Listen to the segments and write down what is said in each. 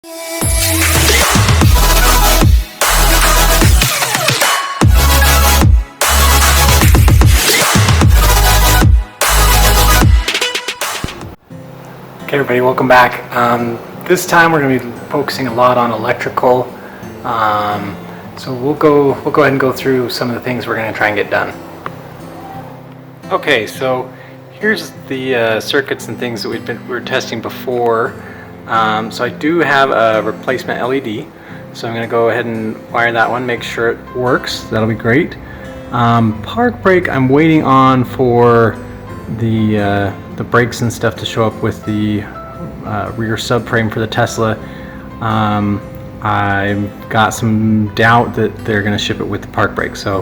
Okay everybody, welcome back. This time we're going to be focusing a lot on electrical. So we'll go ahead and go through some of the things we're going to try and get done. Okay, so here's the circuits and things that we were testing before. So I do have a replacement LED, so I'm going to go ahead and wire that one, make sure it works. That'll be great. Park brake, I'm waiting on for the brakes and stuff to show up with the rear subframe for the Tesla. I've got some doubt that they're going to ship it with the park brake, so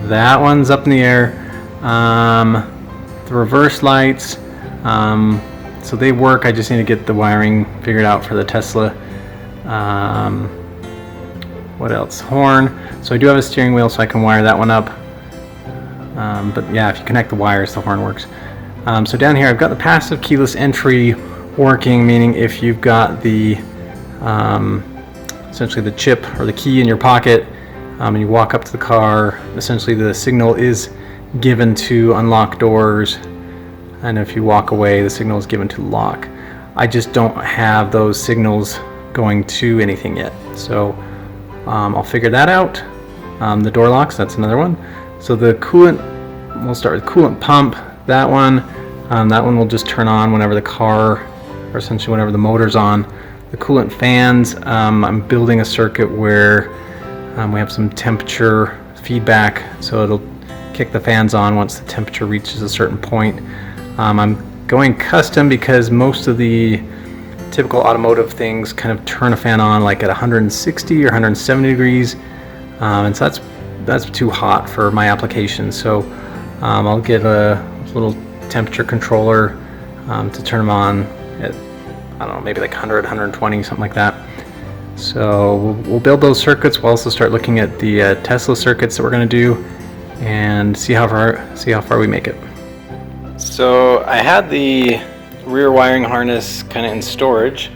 that one's up in the air. The reverse lights, so they work. I just need to get the wiring figured out for the Tesla. What else? Horn. So I do have a steering wheel, so I can wire that one up. But yeah, if you connect the wires, the horn works. So down here I've got the passive keyless entry working, meaning if you've got the essentially the chip or the key in your pocket and you walk up to the car, essentially the signal is given to unlock doors, and if you walk away the signal is given to lock. I just don't have those signals going to anything yet, so I'll figure that out. The door locks, that's another one. So the coolant, we'll start with coolant pump. That one will just turn on whenever the car, or essentially whenever the motor's on. The coolant fans, I'm building a circuit where we have some temperature feedback, so it'll kick the fans on once the temperature reaches a certain point. I'm going custom because most of the typical automotive things kind of turn a fan on like at 160 or 170 degrees, and so that's too hot for my application. So I'll get a little temperature controller to turn them on at, I don't know, maybe like 100, 120, something like that. So we'll build those circuits. We'll also start looking at the Tesla circuits that we're going to do and see how far we make it. So I had the rear wiring harness kind of in storage,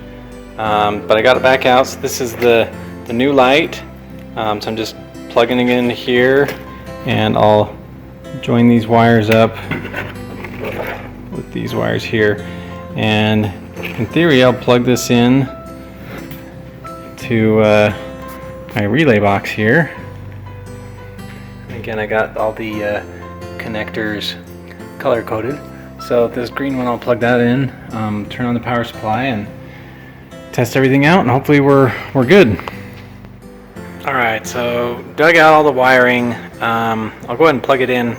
but I got it back out. So this is the new light. So I'm just plugging it in here, and I'll join these wires up with these wires here, and in theory I'll plug this in to my relay box here. Again, I got all the connectors color coded, so this green one, I'll plug that in, turn on the power supply and test everything out, and hopefully we're good. Alright, so dug out all the wiring. I'll go ahead and plug it in.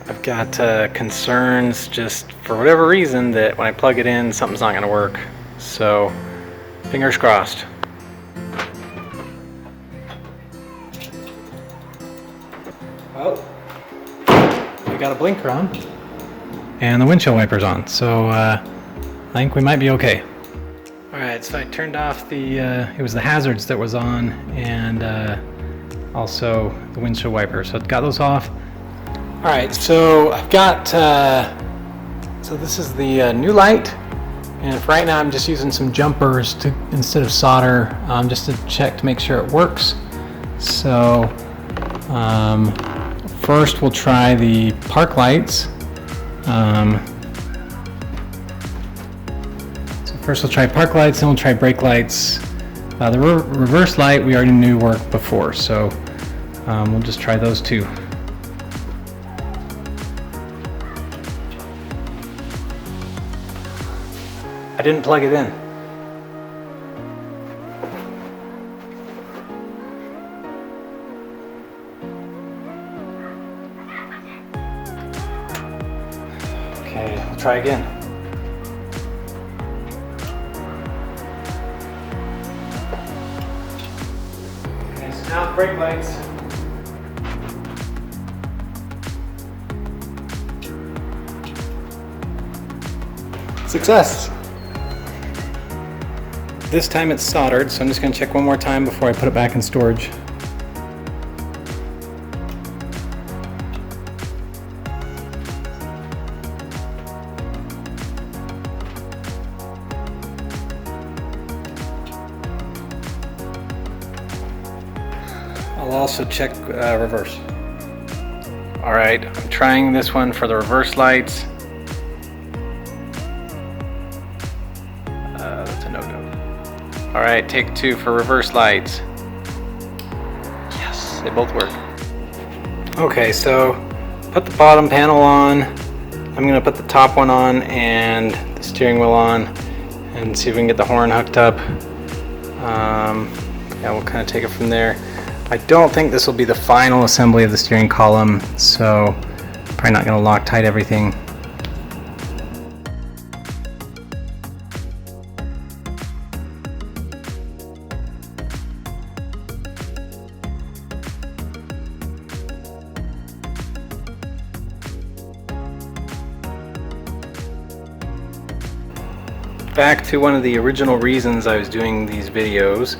I've got concerns, just for whatever reason, that when I plug it in something's not going to work, so fingers crossed. Well, we got a blinker on and the windshield wipers on, so I think we might be okay. Alright, so I turned off the, it was the hazards that was on, and also the windshield wiper, so I've got those off. Alright, so I've got, so this is the new light, and for right now I'm just using some jumpers to, instead of solder, just to check to make sure it works. So first we'll try the park lights. First we'll try park lights, then we'll try brake lights. The reverse light we already knew worked before, so we'll just try those two. I didn't plug it in. Okay, I'll try again. Now brake lights. Success! This time it's soldered, so I'm just going to check one more time before I put it back in storage. I'll also check reverse. All right, I'm trying this one for the reverse lights. That's a no-go. All right, take 2 for reverse lights. Yes, they both work. Okay, so put the bottom panel on. I'm gonna put the top one on and the steering wheel on and see if we can get the horn hooked up. Yeah, we'll kind of take it from there. I don't think this will be the final assembly of the steering column, so probably not gonna Loctite everything. Back to one of the original reasons I was doing these videos.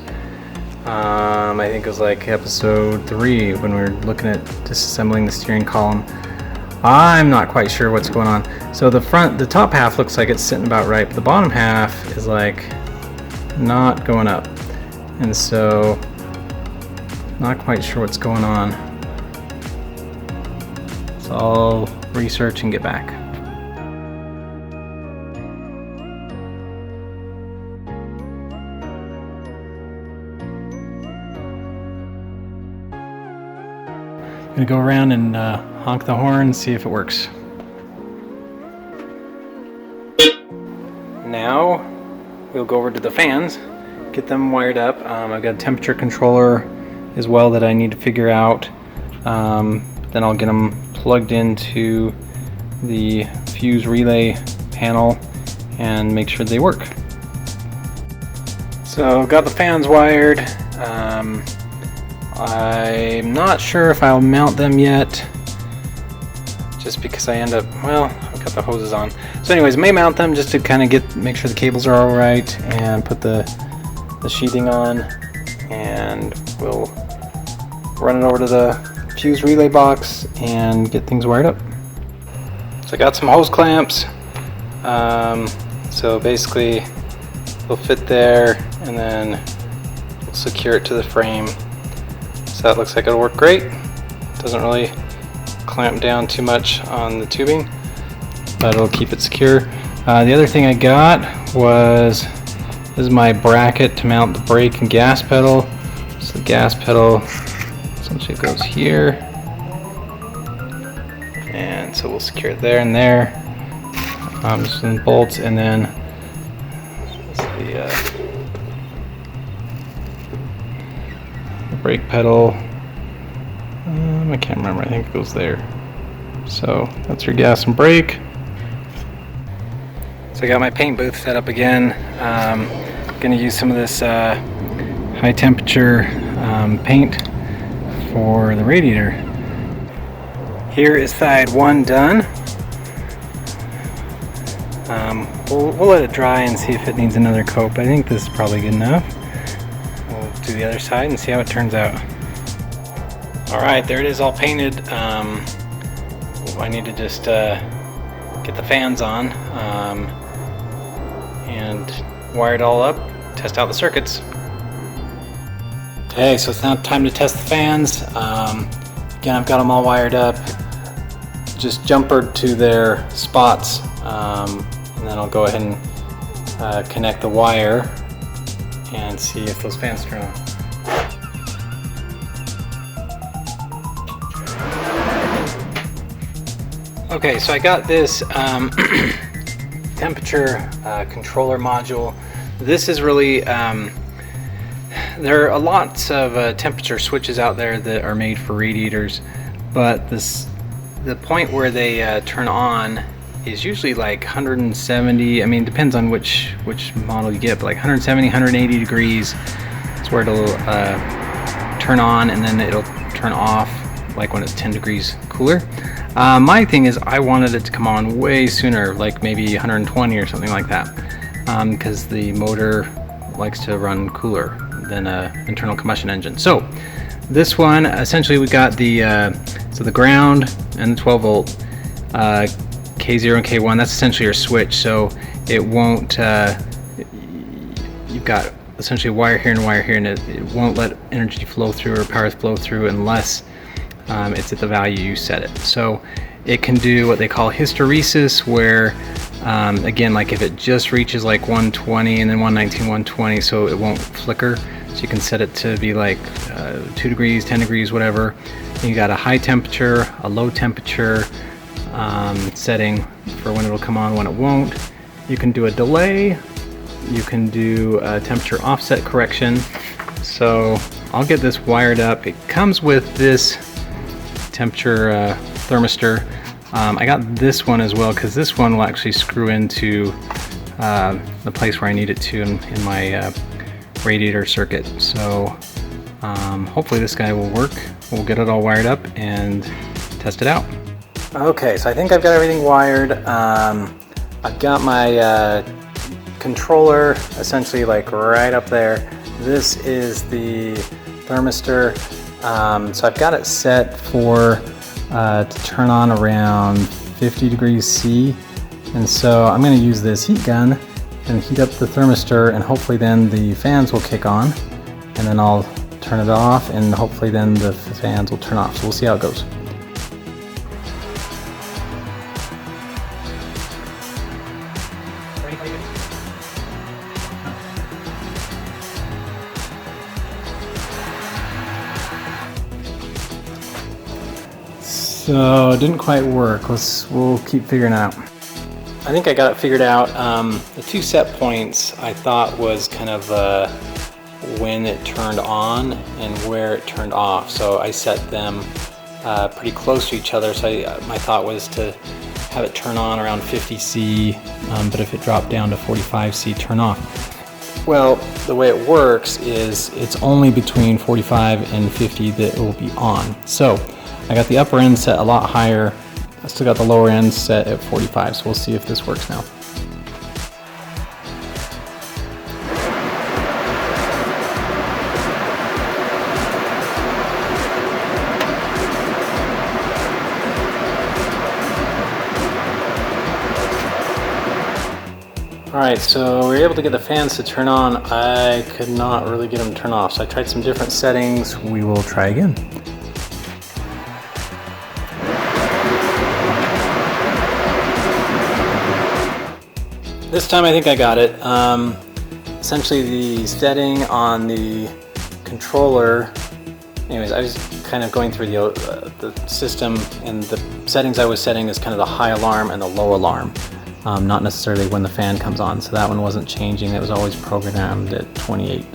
I think it was like episode 3 when we were looking at disassembling the steering column. I'm not quite sure what's going on. So the top half looks like it's sitting about right, but the bottom half is like not going up. And so, not quite sure what's going on. So I'll research and get back. I'm gonna go around and honk the horn and see if it works. Now we'll go over to the fans, get them wired up. I've got a temperature controller as well that I need to figure out. Then I'll get them plugged into the fuse relay panel and make sure they work. So I've got the fans wired. I'm not sure if I'll mount them yet, just because I end up, well, I've got the hoses on. So anyways, I may mount them just to kind of make sure the cables are all right, and put the sheathing on, and we'll run it over to the fuse relay box and get things wired up. So I got some hose clamps. So basically they'll fit there, and then we'll secure it to the frame. So that looks like it'll work great. Doesn't really clamp down too much on the tubing, but it'll keep it secure. The other thing I got was, this is my bracket to mount the brake and gas pedal. So the gas pedal essentially goes here, and so we'll secure it there and there. Some bolts, and then the brake pedal. I can't remember, I think it goes there. So that's your gas and brake. So I got my paint booth set up again. Gonna use some of this high temperature paint for the radiator. Here is side 1 done. We'll let it dry and see if it needs another coat, but I think this is probably good enough. We'll do the other side and see how it turns out. Alright, there it is, all painted. I need to just get the fans on and wire it all up, test out the circuits. Okay, so it's now time to test the fans. Again, I've got them all wired up, just jumpered to their spots, and then I'll go ahead and connect the wire and see if those fans turn on. Okay, so I got this temperature controller module. This is really, there are lots of temperature switches out there that are made for radiators, but the point where they turn on is usually like 170, I mean, it depends on which model you get, but like 170, 180 degrees is where it'll turn on, and then it'll turn off like when it's 10 degrees cooler. My thing is, I wanted it to come on way sooner, like maybe 120 or something like that, because the motor likes to run cooler than an internal combustion engine. So this one, essentially we got the so the ground and the 12 volt K0 and K1, that's essentially your switch, so it won't, you've got essentially wire here and wire here, and it won't let energy flow through or power flow through unless it's at the value you set it. So it can do what they call hysteresis, where again, like if it just reaches like 120 and then 119, 120, so it won't flicker. So you can set it to be like 2 degrees, 10 degrees, whatever. And you got a high temperature, a low temperature setting for when it'll come on, when it won't. You can do a delay. You can do a temperature offset correction. So I'll get this wired up. It comes with this temperature thermistor. I got this one as well because this one will actually screw into the place where I need it to in my radiator circuit. So hopefully this guy will work. We'll get it all wired up and test it out. Okay, so I think I've got everything wired. I've got my controller essentially like right up there. This is the thermistor. So I've got it set for to turn on around 50 degrees C, and so I'm going to use this heat gun and heat up the thermistor, and hopefully then the fans will kick on, and then I'll turn it off, and hopefully then the fans will turn off. So we'll see how it goes. So it didn't quite work. We'll keep figuring it out. I think I got it figured out. The 2 set points I thought was kind of when it turned on and where it turned off. So I set them pretty close to each other. So my thought was to have it turn on around 50 C, but if it dropped down to 45 C, turn off. Well, the way it works is it's only between 45 and 50 that it will be on. So I got the upper end set a lot higher. I still got the lower end set at 45, so we'll see if this works now. Alright, so we were able to get the fans to turn on. I could not really get them to turn off, so I tried some different settings. We will try again. This time I think I got it. Essentially the setting on the controller, anyways, I was kind of going through the system, and the settings I was setting is kind of the high alarm and the low alarm, not necessarily when the fan comes on. So that one wasn't changing, it was always programmed at 28.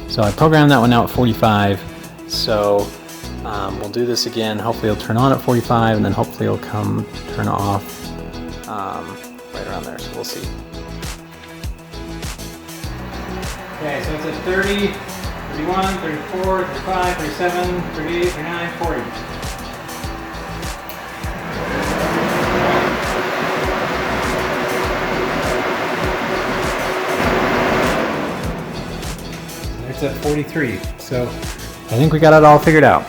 So I programmed that one now at 45. So we'll do this again. Hopefully it'll turn on at 45, and then hopefully it'll turn off right around there, so we'll see. Okay, so it's at 30, 31, 34, 35, 37, 38, 39, 40. It's at 43, so I think we got it all figured out.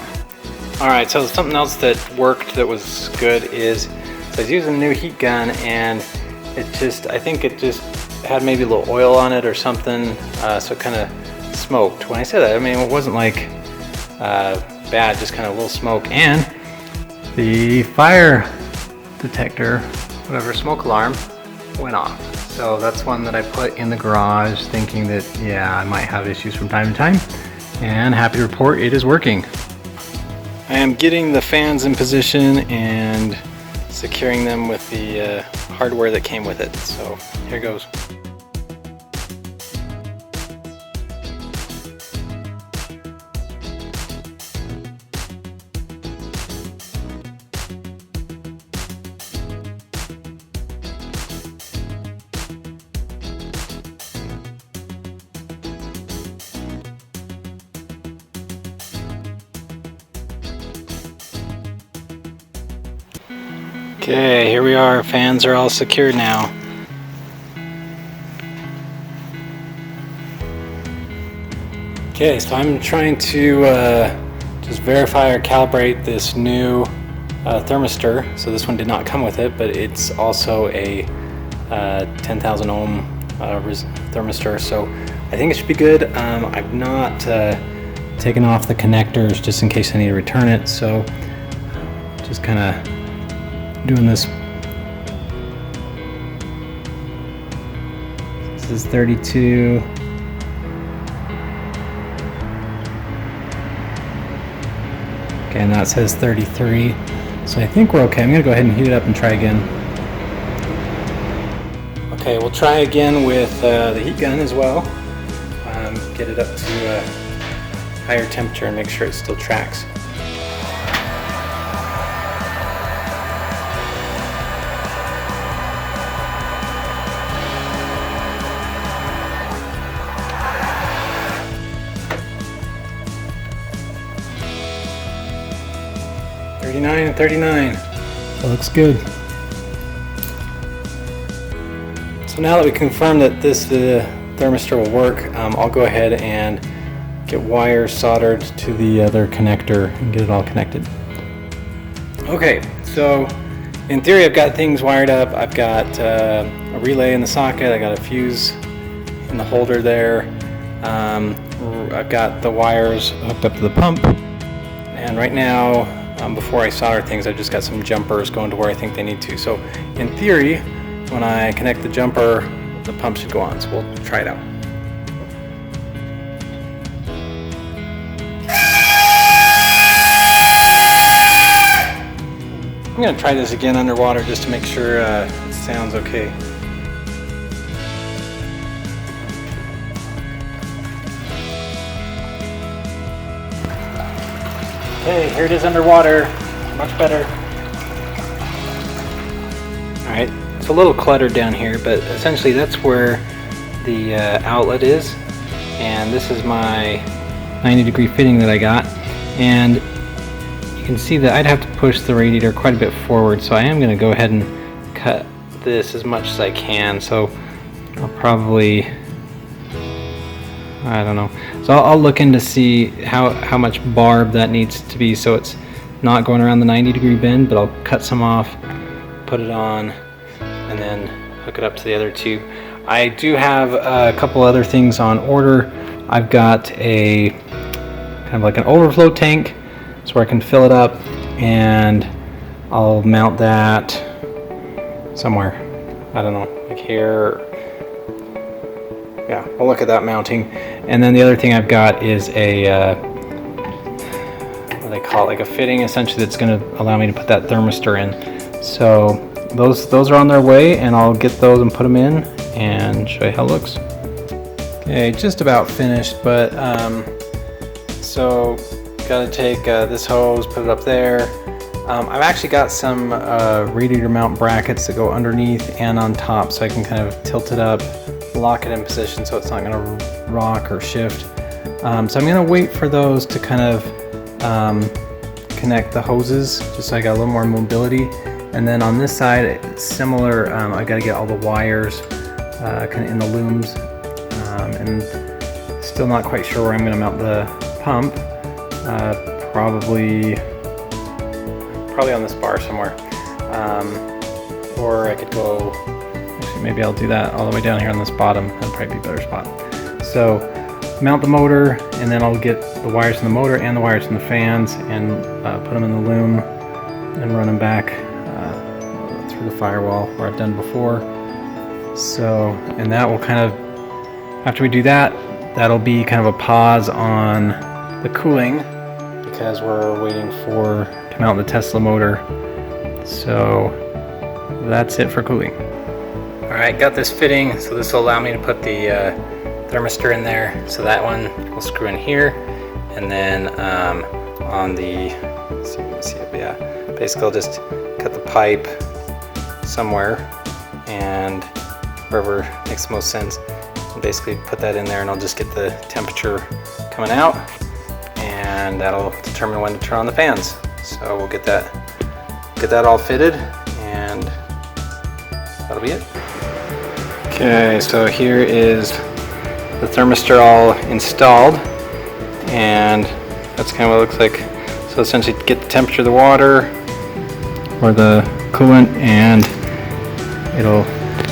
Alright, so something else that worked that was good is, so I was using a new heat gun, and I think it just had maybe a little oil on it or something, so it kind of smoked. When I say that, I mean, it wasn't like bad, just kind of a little smoke. And the fire detector, whatever, smoke alarm, went off. So that's one that I put in the garage thinking that, yeah, I might have issues from time to time. And happy to report it is working. I am getting the fans in position and securing them with the hardware that came with it. So here goes. Okay, here we are. Fans are all secured now. Okay, so I'm trying to just verify or calibrate this new thermistor. So this one did not come with it, but it's also a 10,000 ohm thermistor. So I think it should be good. I've not taken off the connectors just in case I need to return it, so just kind of doing this. This is 32. Okay, and that says 33. So I think we're okay. I'm gonna go ahead and heat it up and try again. Okay, we'll try again with the heat gun as well. Get it up to a higher temperature and make sure it still tracks. And 39. That looks good. So now that we confirmed that this thermistor will work, I'll go ahead and get wires soldered to the other connector and get it all connected. Okay, so in theory I've got things wired up. I've got a relay in the socket, I got a fuse in the holder there. I've got the wires hooked up to the pump, and right now before I solder things, I've just got some jumpers going to where I think they need to. So in theory, when I connect the jumper, the pump should go on. So we'll try it out. I'm going to try this again underwater just to make sure it sounds okay. Okay, here it is underwater. Much better. Alright, it's a little cluttered down here, but essentially that's where the outlet is. And this is my 90-degree fitting that I got. And you can see that I'd have to push the radiator quite a bit forward, so I am going to go ahead and cut this as much as I can. So I'll probably, I don't know. So I'll look in to see how much barb that needs to be so it's not going around the 90-degree bend, but I'll cut some off, put it on, and then hook it up to the other tube. I do have a couple other things on order. I've got a kind of like an overflow tank so where I can fill it up, and I'll mount that somewhere. I don't know, like here. Yeah, we'll look at that mounting. And then the other thing I've got is a what do they call it, like a fitting essentially that's going to allow me to put that thermistor in. So those are on their way, and I'll get those and put them in and show you how it looks. Okay, just about finished, but so got to take this hose, put it up there. I've actually got some radiator mount brackets that go underneath and on top, so I can kind of tilt it up, lock it in position so it's not going to rock or shift. So I'm going to wait for those to kind of connect the hoses, just so I got a little more mobility. And then on this side, it's similar. I got to get all the wires kind of in the looms, and still not quite sure where I'm going to mount the pump. Probably on this bar somewhere, or I could go. Actually, maybe I'll do that all the way down here on this bottom. That'd probably be a better spot. So mount the motor, and then I'll get the wires in the motor and the wires in the fans, and put them in the loom and run them back through the firewall where I've done before. So, and that will kind of, after we do that, that'll be kind of a pause on the cooling because we're waiting to mount the Tesla motor. So that's it for cooling. Alright, got this fitting, so this will allow me to put the thermistor in there. So that one will screw in here, and then on the, let's see if you can see it, but yeah, basically I'll just cut the pipe somewhere, and wherever makes the most sense, and basically put that in there, and I'll just get the temperature coming out, and that'll determine when to turn on the fans. So we'll get that all fitted, and that'll be it. Okay, so here is the thermistor all installed, and that's kind of what it looks like. So essentially get the temperature of the water or the coolant, and it'll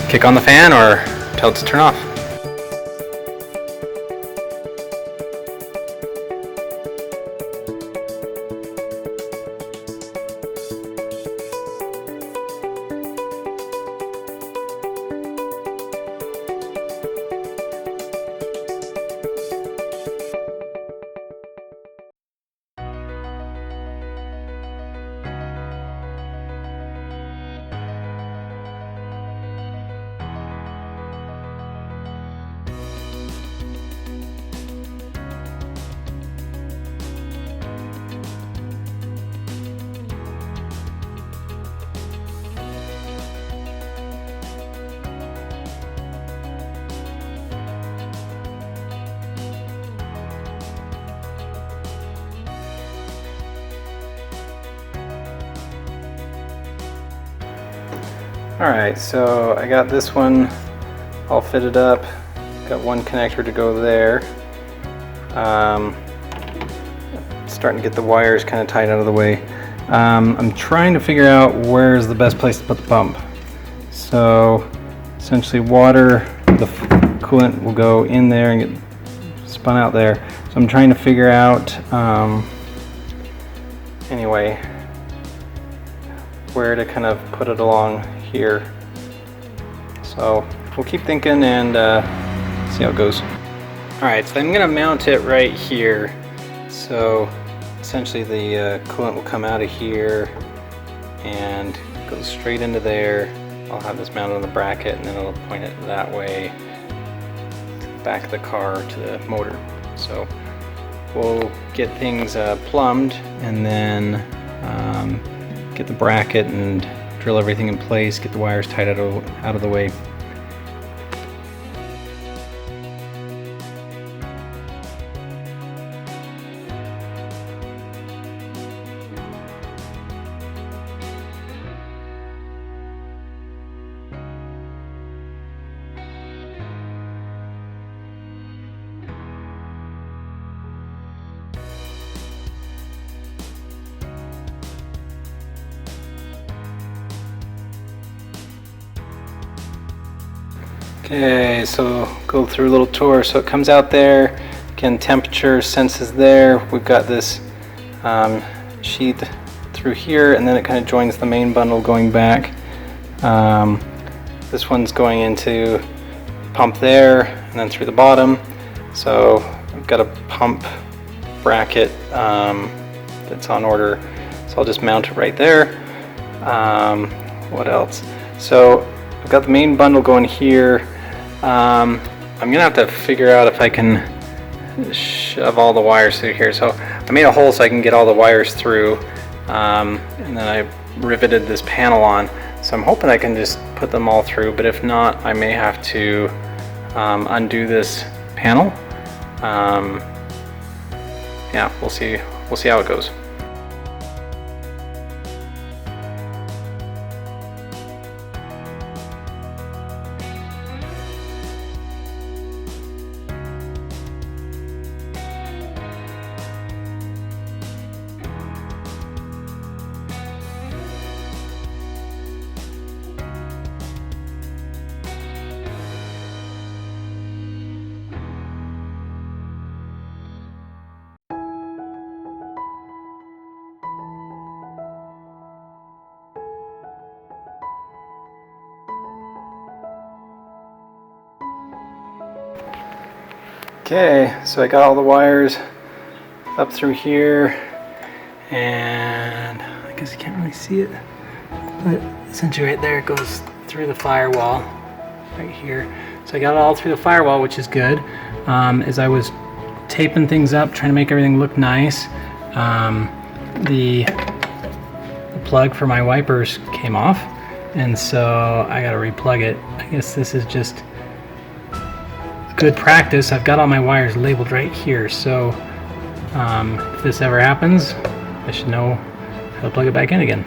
kick on the fan or tell it to turn off. Alright, so I got this one all fitted up. Got one connector to go there. Starting to get the wires kind of tight out of the way. I'm trying to figure out where's the best place to put the pump. So essentially water, the coolant will go in there and get spun out there. So I'm trying to figure out anyway where to kind of put it along here. So we'll keep thinking and see how it goes. Alright, so I'm going to mount it right here. So essentially the coolant will come out of here and go straight into there. I'll have this mounted on the bracket and then it'll point it that way to the back of the car to the motor. So we'll get things plumbed and then get the bracket and drill everything in place, get the wires tied out of the way. Okay, so go through a little tour. So it comes out there, again, temperature senses there. We've got this sheath through here, and then it kind of joins the main bundle going back. This one's going into pump there, and then through the bottom. So I've got a pump bracket that's on order. So I'll just mount it right there. What else? So I've got the main bundle going here. I'm gonna have to figure out if I can shove all the wires through here. So I made a hole so I can get all the wires through, and then I riveted this panel on. So I'm hoping I can just put them all through, but if not, I may have to undo this panel. Yeah, we'll see how it goes. Okay, so I got all the wires up through here, and I guess you can't really see it, but essentially right there it goes through the firewall right here. So I got it all through the firewall, which is good. As I was taping things up, trying to make everything look nice, the plug for my wipers came off, and so I got to replug it. I guess this is just good practice. I've got all my wires labeled right here, so if this ever happens, I should know how to plug it back in again.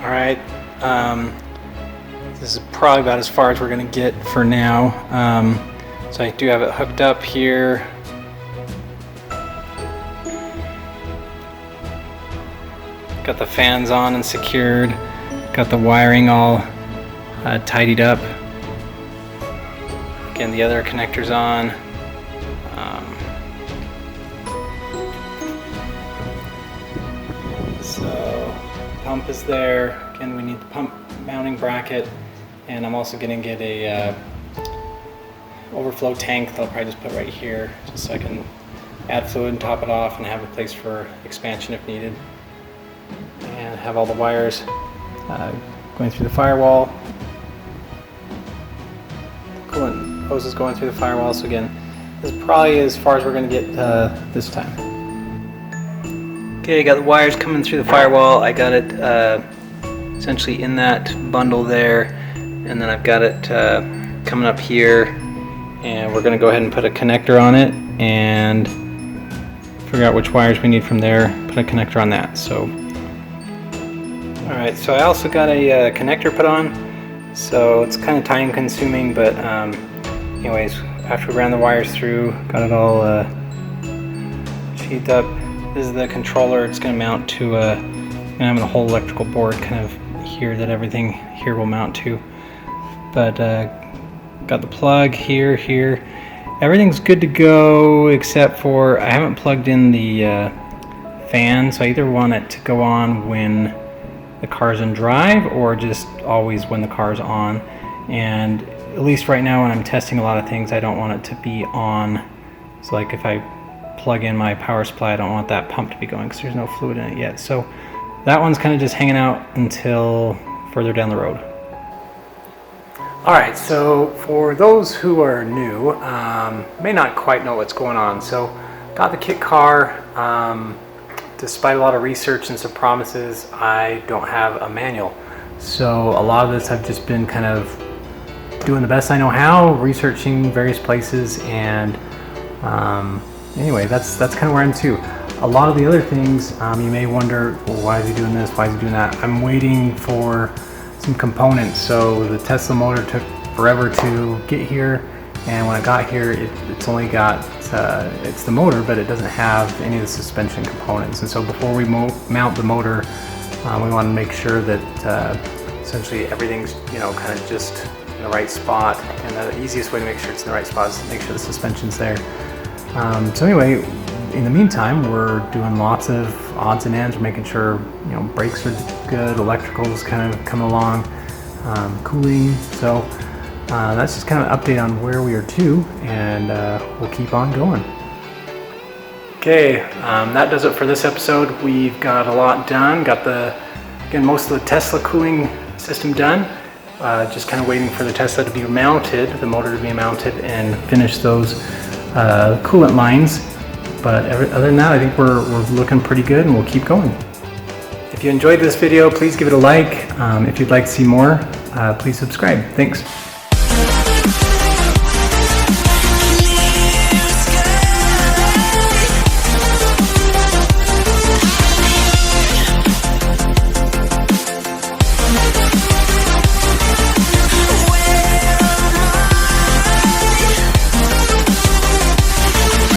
Alright, this is probably about as far as we're going to get for now. So I do have it hooked up here. Got the fans on and secured. Got the wiring all tidied up. Again, the other connector's on. So pump is there. Again, we need the pump mounting bracket, and I'm also going to get a overflow tank that I'll probably just put right here, just so I can add fluid and top it off and have a place for expansion if needed. And have all the wires going through the firewall. Coolant hose is going through the firewall, so again, this is probably as far as we're going to get this time. Okay, I got the wires coming through the firewall. I got it essentially in that bundle there, and then I've got it coming up here, and we're going to go ahead and put a connector on it and figure out which wires we need from there, put a connector on that. So Alright, so I also got a connector put on, so it's kind of time consuming, but anyways, after we ran the wires through, got it all sheathed up. This is the controller. It's going to mount to I'm having a whole electrical board kind of here that everything here will mount to, but got the plug here. Everything's good to go except for I haven't plugged in the fan, so I either want it to go on when the car's in drive or just always when the car's on. And at least right now when I'm testing a lot of things, I don't want it to be on. So like if I plug in my power supply, I don't want that pump to be going because there's no fluid in it yet. So that one's kind of just hanging out until further down the road. Alright, so for those who are new, may not quite know what's going on. So got the kit car. Despite a lot of research and some promises, I don't have a manual. So a lot of this I've just been kind of doing the best I know how, researching various places, and anyway, that's kind of where I'm to. A lot of the other things, you may wonder, well, why is he doing this? Why is he doing that? I'm waiting for some components. So the Tesla motor took forever to get here, and when it got here, it's only got it's the motor, but it doesn't have any of the suspension components. And so before we mount the motor, we want to make sure that essentially everything's kind of just in the right spot. And the easiest way to make sure it's in the right spot is to make sure the suspension's there. So anyway, in the meantime, we're doing lots of odds and ends. We're making sure brakes are good, electrical's kind of coming along, cooling. So that's just kind of an update on where we are to, and we'll keep on going. Okay, that does it for this episode. We've got a lot done. Got most of the Tesla cooling system done. Just kind of waiting for the Tesla to be mounted, the motor to be mounted, and finish those coolant lines. But other than that, I think we're looking pretty good, and we'll keep going. If you enjoyed this video, please give it a like. If you'd like to see more, please subscribe. Thanks.